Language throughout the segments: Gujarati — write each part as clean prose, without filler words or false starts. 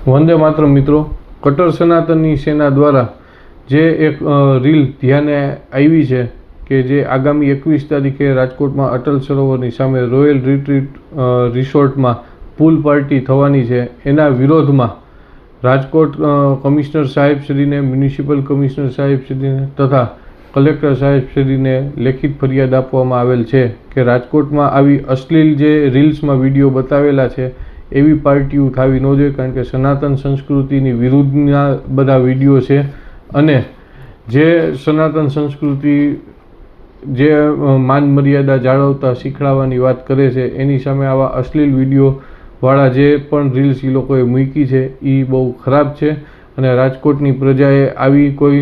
વંદે માતરમ મિત્રો, કટ્ટર સનાતનની સેના દ્વારા જે એક રીલ ધ્યાને આવી છે કે જે આગામી 21 તારીખે રાજકોટમાં અટલ સરોવરની સામે રોયલ રિટ્રીટ રિસોર્ટમાં પૂલ પાર્ટી થવાની છે, એના વિરોધમાં રાજકોટ કમિશનર સાહેબશ્રીને, મ્યુનિસિપલ કમિશનર સાહેબશ્રીને તથા કલેક્ટર સાહેબશ્રીને લેખિત ફરિયાદ આપવામાં આવેલ છે કે રાજકોટમાં આવી અશ્લીલ જે રીલ્સમાં વિડીયો બતાવેલા છે એવી પાર્ટીઓ થવી ન જોઈએ, કારણ કે સનાતન સંસ્કૃતિની વિરુદ્ધના બધા વિડીયો છે અને જે સનાતન સંસ્કૃતિ જે માન મર્યાદા જાળવતા શીખડાવવાની વાત કરે છે એની સામે આવા અશ્લીલ વિડીયોવાળા જે પણ રીલ્સ એ લોકોએ મૂકી છે એ બહુ ખરાબ છે અને રાજકોટની પ્રજાએ આવી કોઈ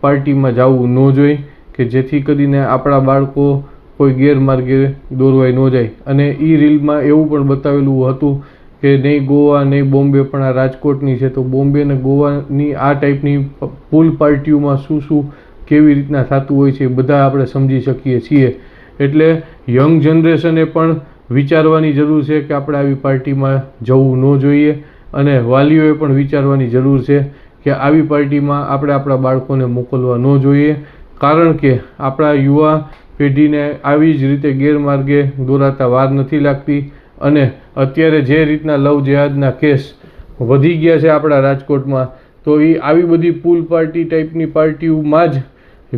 પાર્ટીમાં જવું ન જોઈએ કે જેથી કરીને આપણા બાળકો કોઈ ગેરમાર્ગે દોરવાઈ ન જાય. અને એ રીલમાં એવું પણ બતાવેલું હતું કે નહીં ગોવા નહીં બોમ્બે પણ આ રાજકોટની છે, તો બોમ્બે અને ગોવાની આ ટાઈપની પૂલ પાર્ટીઓમાં શું શું કેવી રીતના થતું હોય છે એ બધા આપણે સમજી શકીએ છીએ. એટલે યંગ જનરેશને પણ વિચારવાની જરૂર છે કે આપણે આવી પાર્ટીમાં જવું ન જોઈએ અને વાલીઓએ પણ વિચારવાની જરૂર છે કે આવી પાર્ટીમાં આપણે આપણા બાળકોને મોકલવા ન જોઈએ, કારણ કે આપણા યુવા પેઢીને આવી જ રીતે ગેરમાર્ગે દોરાતા વાર નથી લાગતી. અને અત્યારે જે રીતના લવ જેહાદના કેસ વધી ગયા છે આપણા રાજકોટમાં, તો એ આવી બધી પૂલ પાર્ટી ટાઈપની પાર્ટીઓમાં જ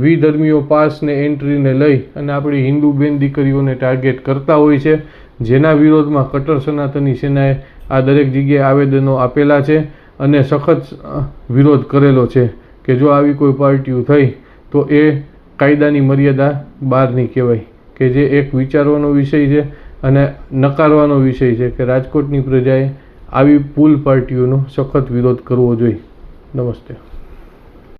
વિધર્મીઓ પાસને એન્ટ્રીને લઈ અને આપણી હિન્દુ બેન દીકરીઓને ટાર્ગેટ કરતા હોય છે, જેના વિરોધમાં કટ્ટર સનાતની સેનાએ આ દરેક જગ્યાએ આવેદનો આપેલા છે અને સખત વિરોધ કરેલો છે કે જો આવી કોઈ પાર્ટીઓ થઈ તો એ કાયદાની મર્યાદા બહાર નહીં કહેવાય, કે જે એક વિચારવાનો વિષય છે અને નકારવાનો વિષય છે કે રાજકોટની પ્રજાએ આવી પૂલ પાર્ટીઓનો સખત વિરોધ કરવો જોઈએ. નમસ્તે.